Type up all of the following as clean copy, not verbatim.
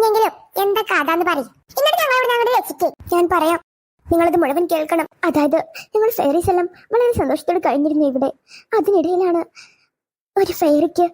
ഇനിയെങ്കിലും എന്താ കഥാന്ന് പറയും. എന്നിട്ട് ഞങ്ങൾ ഇവിടെ അങ്ങോട്ട് വെച്ചിട്ട് ഞാൻ പറയാം. നിങ്ങളത് മുഴുവൻ കേൾക്കണം. അതായത് ഞങ്ങൾ ഫെയറീസ് എല്ലാം വളരെ സന്തോഷത്തോടെ കഴിഞ്ഞിരുന്നു ഇവിടെ. അതിനിടയിലാണ് ഒരു ഫെയറിക്ക്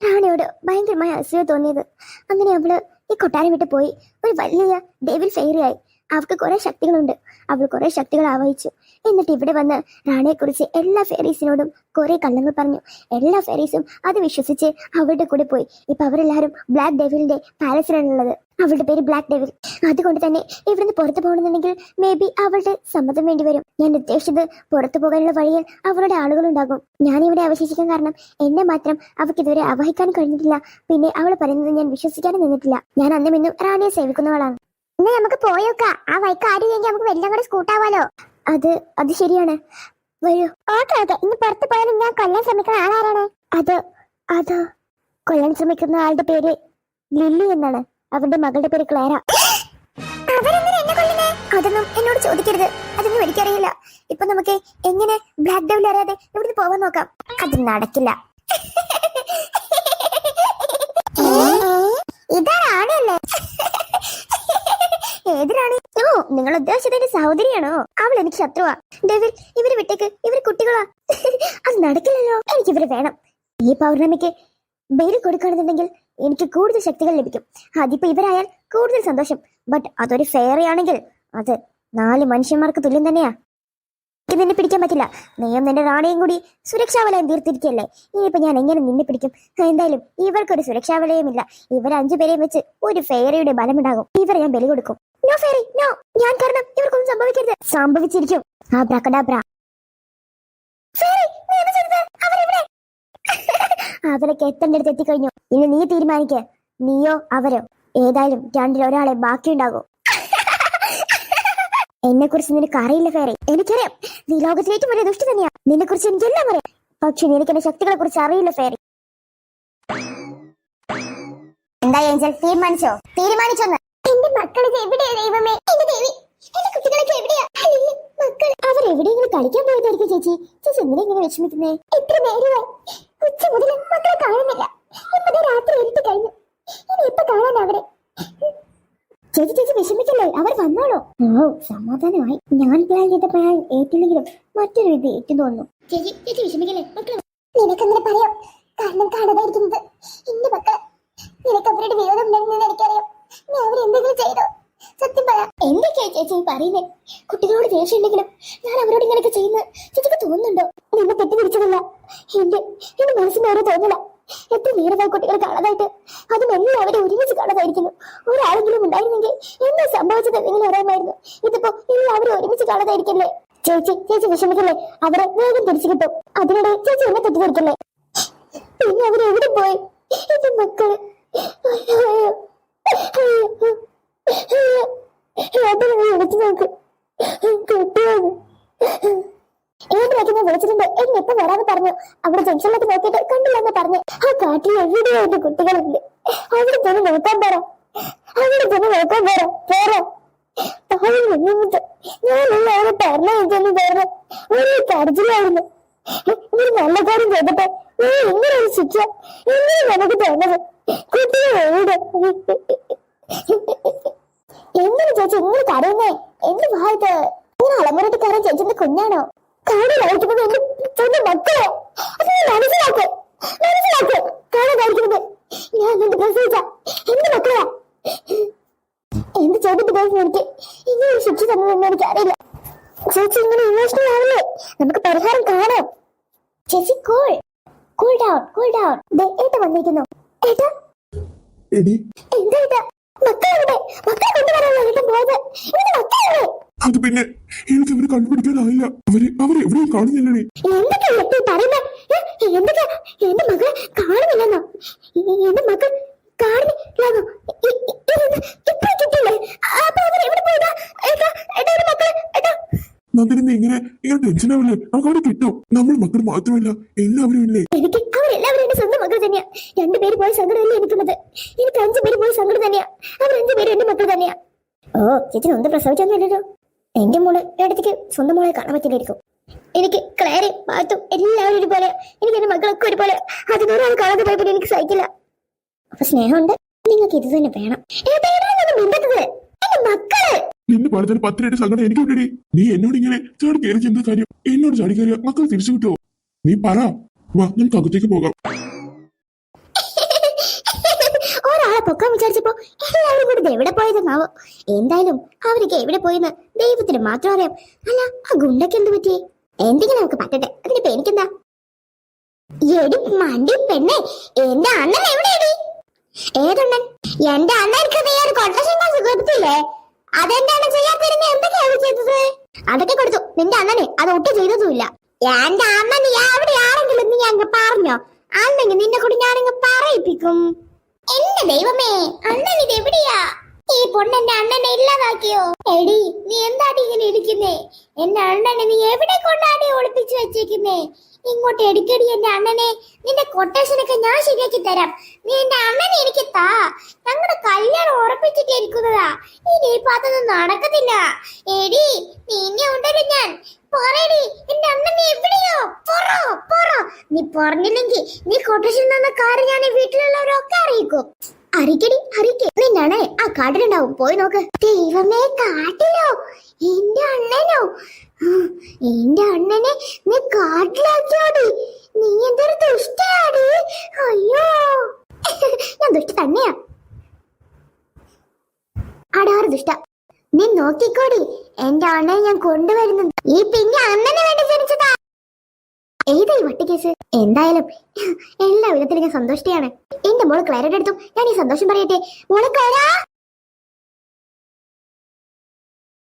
റാണിയോട് ഭയങ്കരമായ അസൂയ തോന്നിയത്. അങ്ങനെ അവള് ഈ കൊട്ടാരം വിട്ട് പോയി ഒരു വലിയ ഡെവിൽ ഫെയറിയായി. അവൾക്ക് കുറെ ശക്തികളുണ്ട്. അവൾ കുറെ ശക്തികൾ ആവഹിച്ചു. എന്നിട്ട് ഇവിടെ വന്ന് റാണിയെ കുറിച്ച് എല്ലാ ഫെയറീസിനോടും കുറെ കള്ളങ്ങൾ പറഞ്ഞു. എല്ലാ ഫെയറീസും അത് വിശ്വസിച്ച് അവളുടെ കൂടെ പോയി. ഇപ്പൊ അവരെല്ലാരും ബ്ലാക്ക് ഡെവിലിന്റെ പാലസിലാണുള്ളത്. അവളുടെ പേര് ബ്ലാക്ക് ഡെവിൽ. അതുകൊണ്ട് തന്നെ ഇവിടുന്ന് പുറത്തു പോകണമെന്നുണ്ടെങ്കിൽ മേ ബി അവളുടെ സമ്മതം വേണ്ടി വരും. ഞാൻ ഉദ്ദേശിച്ചത് പുറത്തു പോകാനുള്ള വഴിയിൽ അവളുടെ ആളുകളുണ്ടാകും. ഞാനിവിടെ അവശേഷിക്കാൻ കാരണം എന്നെ മാത്രം അവൾക്ക് ഇതുവരെ ആവഹിക്കാൻ കഴിഞ്ഞിട്ടില്ല. പിന്നെ അവൾ പറയുന്നത് ഞാൻ വിശ്വസിക്കാനും നിന്നിട്ടില്ല. ഞാൻ അന്നും ഇന്നും റാണിയെ സേവിക്കുന്നവളാണ്. എന്നാ നമുക്ക് പോയോക്കാം. ആ വൈക്ക് ആരും നമുക്ക് വെല്ലം കൂടെ സ്കൂട്ടാവാലോ. അത് ശരിയാണ്. വരൂ. Okay okay. ഇനി പുറത്ത് പോയാലും ഞാൻ കൊല്ലാൻ ശ്രമിക്കുന്ന ആളാരാണ്? അത് കൊല്ലാൻ ശ്രമിക്കുന്ന ആളുടെ പേര് ലില്ലി എന്നാണ്. അവന്റെ മകളുടെ പേര് ക്ലാര. അതൊന്നും എന്നോട് ചോദിക്കരുത്. അതൊന്നും എനിക്കറിയില്ല. ഇപ്പൊ നമുക്ക് എങ്ങനെ ബ്ലാക്ക് ഡെവിൽ അറിയാതെ ഇവിടുന്ന് പോവാൻ നോക്കാം. അത് നടക്കില്ല. ഇതാണല്ലേ? ഏതിനാണ്? ഓ, നിങ്ങൾ ഉദ്ദേശിച്ചതിന്റെ സഹോദരിയാണോ? അവൾ എനിക്ക് ശത്രുവാ. ഡെവിൽ, ഇവര് വിട്ടേക്ക്. ഇവര് കുട്ടികളാ. അത് നടക്കില്ലല്ലോ. എനിക്ക് ഇവര് വേണം. ഈ പൗർണമിക്ക് ബെയിൽ കൊടുക്കുകയാണെന്നുണ്ടെങ്കിൽ എനിക്ക് കൂടുതൽ ശക്തികൾ ലഭിക്കും. അതിപ്പോ ഇവരായാൽ കൂടുതൽ സന്തോഷം. ബട്ട് അതൊരു ഫെയറി ആണെങ്കിൽ അത് 4 മനുഷ്യന്മാർക്ക് തുല്യം തന്നെയാ. എനിക്ക് നിന്നെ പിടിക്കാൻ പറ്റില്ല. നീയും നിന്റെ റാണിയും കൂടി സുരക്ഷാ വലയം തീർത്തിരിക്കല്ലേ. ഇനിയിപ്പോ ഞാൻ എങ്ങനെ നിന്നെ പിടിക്കും? എന്തായാലും ഇവർക്കൊരു സുരക്ഷാ വലയമില്ല. ഇവർ 5 പേരെയും വെച്ച് ഒരു ഫെയറിയുടെ ബലമുണ്ടാകും. ഇവരെ ഞാൻ ബലി കൊടുക്കും. No fairy, no. ഞാൻ കാരണം ഇവർക്കൊന്നും സംഭവിക്കരുത്. സംഭവിച്ചിരിക്കും. അവരൊക്കെ എത്തേണ്ടടുത്ത് എത്തിക്കഴിഞ്ഞു. ഇനി നീ തീരുമാനിക്ക. നീയോ അവരോ? ഏതായാലും രണ്ടിലൊരാളെ ബാക്കിയുണ്ടാകും. എന്നെ കുറിച്ച് നിനക്ക് അറിയില്ല ഫെയറി. എനിക്കറിയാം. നീ ലോകത്തിലെ ഏറ്റവും വലിയ ദുഷ്ട തന്നെയാ. നിന്നെ കുറിച്ച് എനിക്കെല്ലാം അറിയാം. പക്ഷെ നിനക്ക് എന്റെ ശക്തികളെ കുറിച്ച് അറിയില്ല ഫെയറി. എന്താ ഏഞ്ചൽ, തീരുമാനിച്ചോന്ന്? എന്റെ മക്കളെ എവിടെയാ ദൈവമേ? എന്റെ ദേവി, എന്റെ കുട്ടികളൊക്കെ എവിടെയാ? മക്കൾ അവരെവിടെയെങ്കിലും കളിക്കാൻ പോയതായിരിക്കും ചേച്ചി. ചേച്ചി എന്തിനാ ഇങ്ങനെ വിഷമിക്കുന്നേ? എത്ര നേരമായി ഉച്ച മുതൽ മക്കളെ കാണുന്നില്ല. ഇപ്പൊ രാത്രി ഇരുട്ട് കഴിഞ്ഞു. ഇനി എപ്പോ കാണാൻ അവരെ? ചേച്ചി വിഷമിക്കല്ലേ, അവർ വന്നോളൂ. ഓ, സമാധാനമായി. ഞാൻ പ്ലാൻ ചെയ്ത പ്ലാൻ ഏറ്റില്ലെങ്കിലും മറ്റൊരു ഇത് ഏറ്റു തോന്നുന്നു. ചേച്ചി വിഷമിക്കല്ലേ. നിനക്കങ്ങനെ പറയാം. കാരണം കാണാതായിരിക്കുന്നത് എന്റെ മക്കളെ. നിനക്ക് അവരുടെ വിരോധം ഉണ്ടെന്ന് എനിക്കറിയാം. ഞാൻ അവരെന്തെങ്കിലും ചെയ്തോ? സത്യം പറയാം. എന്തൊക്കെയാ ചേച്ചി പറയുന്നേ? കുട്ടികളോട് ദേഷ്യമുണ്ടെങ്കിലും ഞാൻ അവരോട് ഇങ്ങനെയൊക്കെ ചെയ്യുന്ന ചേച്ചിക്ക് തോന്നുന്നുണ്ടോ? നിന്നെ തെറ്റിദ്ധരിച്ചതല്ല. എന്റെ മനസ്സിന് ഓരോ തോന്നല. എത്ര നേരമായി കുട്ടികൾ കാണാതായിട്ട്. അതും എല്ലാവരും ഒരുമിച്ച് കാണാതായിരിക്കുന്നു. ഒരാളെങ്കിലും ഉണ്ടായിരുന്നെങ്കിൽ എന്താ സംഭവിച്ചത് എന്തെങ്കിലും അറിയാമായിരുന്നു. ഇതിപ്പോ എല്ലാവരും ഒരുമിച്ച് കാണാതായിരിക്കല്ലേ. ചേച്ചി വിഷമിക്കല്ലേ. അവരെ വേഗം തിരിച്ചു കിട്ടും. അതിനിടെ ചേച്ചി എന്നെ തെറ്റിദ്ധരിക്കല്ലേ. പിന്നെ അവരെവിടെ പോയി? എന്റെ മക്കള് വിളിച്ചു നോക്ക്. ഏതൊക്കെ വിളിച്ചിട്ടുണ്ട്. എന്നെ എപ്പം വരാന്ന് പറഞ്ഞു. അവിടെ ജംഗ്ഷനിലേക്ക് നോക്കിയിട്ട് കണ്ടില്ലെന്ന് പറഞ്ഞു. ആ കാട്ടിൽ എവിടെയോ എന്റെ കുട്ടികളുണ്ട്. അവിടെ തന്നെ നോക്കാൻ പറ. പോരോ. ഞാനുള്ള അവരെ പറഞ്ഞു പോരോ. ഒരു കരച്ചിലായിരുന്നു. ഒരു നല്ല കാര്യം ചെയ്തിട്ട് ഇങ്ങനെ ഒരു ശിക്ഷ എങ്ങനെ നമുക്ക് തോന്നുന്നത്? കുട്ടികൾ എവിടെ? എന്തിനു ചേച്ചി ഇങ്ങനെ കരയുന്നേ? എന്ത് ഭാഗത്ത് ഇങ്ങനെ അളമുറട്ട് കയറാൻ ചേച്ചിന്റെ കുഞ്ഞാണോ? കാണാതായിരിക്കുന്നത് എന്റെ സ്വന്തം മക്കളോ? അത് നീ മനസ്സിലാക്ക്. കാണാതായിരിക്കുന്നത് ഞാൻ എന്റെ പ്രസവിച്ച എന്റെ മക്കളാ. എന്ത് ചെയ്തിട്ട് കഴിഞ്ഞു എനിക്ക് ഇങ്ങനെ ഒരു ശിക്ഷ തന്നതെന്ന് എനിക്കറിയില്ല. ചേച്ചി ഇങ്ങനെ ഇമോഷണൽ ആവില്ലേ? നമുക്ക് പരിഹാരം കാണാം. ചേച്ചി കൂൾ ഡൗൺ. ഏട്ടാ വന്നിരിക്കുന്നു. ഏട്ടാ എന്താ ഏട്ടാ? മക്കളുടെ മക്കളെ കൊണ്ടുവരാനുള്ള ഏട്ടൻ പോയത്. മക്കളുടെ അത് പിന്നെ എനിക്ക് അവരെ കണ്ടുപിടിക്കാനായില്ല. അവരെവിടെയും കാണുന്നില്ലേ? എന്തൊക്കെ പറയുന്നേ? എന്തൊക്കെ? എന്റെ മകളെ കാണുന്നില്ലെന്നോ? എന്റെ മകൾ കാണുന്നില്ലെന്നോ? ഇപ്പൊ കിട്ടില്ലേ? അപ്പൊ അവരെവിടെ പോയതാ? നന്ദിനി ഇങ്ങനെ ടെൻഷൻ ആവില്ലേ? നമുക്ക് അവരെ കിട്ടും. നമ്മൾ മക്കൾ മാത്രമല്ല എല്ലാവരും ഇല്ലേ? എനിക്ക് അവരെല്ലാവരും എന്റെ സ്വന്തം മക്കൾ തന്നെയാ. 2 പേര് പോയ സങ്കടമല്ലേ എനിക്കുള്ളത്. എനിക്ക് 5 പേര് പോയ സങ്കടം തന്നെയാ. അവർ 5 പേരും എന്റെ മക്കൾ തന്നെയാ. ഓ, ചേച്ചി നൊന്നും പ്രസവിച്ചൊന്നുമില്ലല്ലോ. എന്റെ മോള് ഇടത്തേക്ക് സ്വന്തം മോളെ കാണാൻ പറ്റില്ലായിരിക്കും. എനിക്ക് ക്ലാരയും പാത്തും എല്ലാവരും ഒരുപോലെ. എനിക്ക് എന്റെ മക്കളൊക്കെ ഒരുപോലെ. അതിനൊരാൾ കാണാതെ പോയപ്പോൾ എനിക്ക് സഹിക്കില്ല. അപ്പൊ സ്നേഹമുണ്ട്. നിങ്ങൾക്ക് ഇത് തന്നെ വേണം. മിണ്ടരുത്. എന്റെ മക്കള് നിന്റെ പറഞ്ഞാൽ 10 രൂപയുടെ സങ്കടം എനിക്ക് ഉണ്ടടി. നീ എന്നോട് ഇങ്ങനെ ചാടി കയറി എന്ത് കാര്യം? എന്നോട് ചാടി കയറിയ മക്കൾ തിരിച്ചു കിട്ടുമോ? നീ പറ. വാ, നമുക്ക് അകത്തേക്ക് പോകാം. ഒരാളെ പൊക്കാൻ വിചാരിച്ചപ്പോ എല്ലാവരും കൂടി എവിടെ പോയതെന്നാവോ. എന്തായാലും അവരൊക്കെ എവിടെ പോയെന്ന് ദൈവത്തിന് മാത്രം അറിയാം. അല്ല, ആ ഗുണ്ടയ്ക്ക് എന്ത് പറ്റി? എന്തെങ്കിലും നമുക്ക് പറ്റട്ടെ, അതിനിപ്പോ എനിക്കെന്താ? എടി മണ്ടി പെണ്ണെ, എന്റെ അണ്ണൻ എവിടെയടി? ഏതണ്ണൻ? എന്റെ അണ്ണൻക്ക് നീ ഒരു കൊട്ടേഷൻ കാശ് കൊടുത്തില്ലേ? അതെന്താണ് ചെയ്യാത്തിരുന്ന്? എന്തൊക്കെയാണ് ചെയ്തത്? അതൊക്കെ കൊടുത്തു. നിന്റെ അണ്ണനെ അത് ഒട്ടും ചെയ്തതുമില്ല. എന്റെ അണ്ണൻ എവിടെയാണെങ്കിലും നീ അങ്ങ് പറഞ്ഞോ, അന്നെങ്കിൽ നിന്നെ കൂടി ഞാനങ്ങ് പറയിപ്പിക്കും. എന്റെ ദൈവമേ, അണ്ണൻ ഇത് എവിടെയാ? ഈ പൊണ്ണെന്റെ അണ്ണനെ ഇല്ലാതാക്കിയോ? എടി, നീ എന്താടി ഇങ്ങനെ ഇരിക്കുന്നേ? എന്റെ അണ്ണനെ നീ എവിടെ കൊണ്ടാടി ഒളിപ്പിച്ചു വെച്ചേക്കുന്നേ? ഇങ്ങോട്ട് എടുക്കടി എന്റെ അണ്ണനെ. നിന്റെ കൊട്ടേഷനൊക്കെ ഞാൻ ശരിയാക്കി തരാം. നീ എന്റെ അണ്ണനെ എനിക്ക് താ. ഞങ്ങളുടെ കല്യാണം ഉറപ്പിച്ചിട്ടിരിക്കുന്നതാ. ഇനിയിപ്പോ അതൊന്നും നടക്കത്തില്ല. എടി, നിന്നെ ഉണ്ടല്ലോ ഞാൻ. പറയടി, എന്റെ അണ്ണനെ എവിടെയോ? നീ പറഞ്ഞില്ലെങ്കിൽ നീ കൊട്ടേഷൻ തന്ന കാര്യം ഞാൻ ഈ വീട്ടിലുള്ളവരൊക്കെ അറിയിക്കും. അറിയിക്കടി, അറിയിക്കേ. നിന്നാണ് ആ കാട്ടിലുണ്ടാവും, പോയി നോക്ക്. ദൈവമേ, കാട്ടിലോ? എന്റെ അണ്ണനോ? എന്റെ അണ്ണനെ നീ കാട്ടിലാക്കിയോടി. നീ എന്തൊരു ദുഷ്ടയാടി. അയ്യോ, ഞാൻ ദുഷ്ട തന്നെയാ. അടാറ് ദുഷ്ട. നീ നോക്കിക്കോടി, എന്റെ അണ്ണനെ ഞാൻ കൊണ്ടുവരുന്നത്. ഈ പിന്നെ അണ്ണന് വേണ്ടി ജനിച്ചതാ. ഏതാ ഈ വട്ടിക്കേസ്? എന്തായാലും എല്ലാ വിധത്തിലും ഞാൻ സന്തോഷിയാണ്. എന്റെ മോള് ക്ലാരയുടെ അടുത്തും ഞാൻ ഈ സന്തോഷം പറയട്ടെ. മോള് ക്ലാര.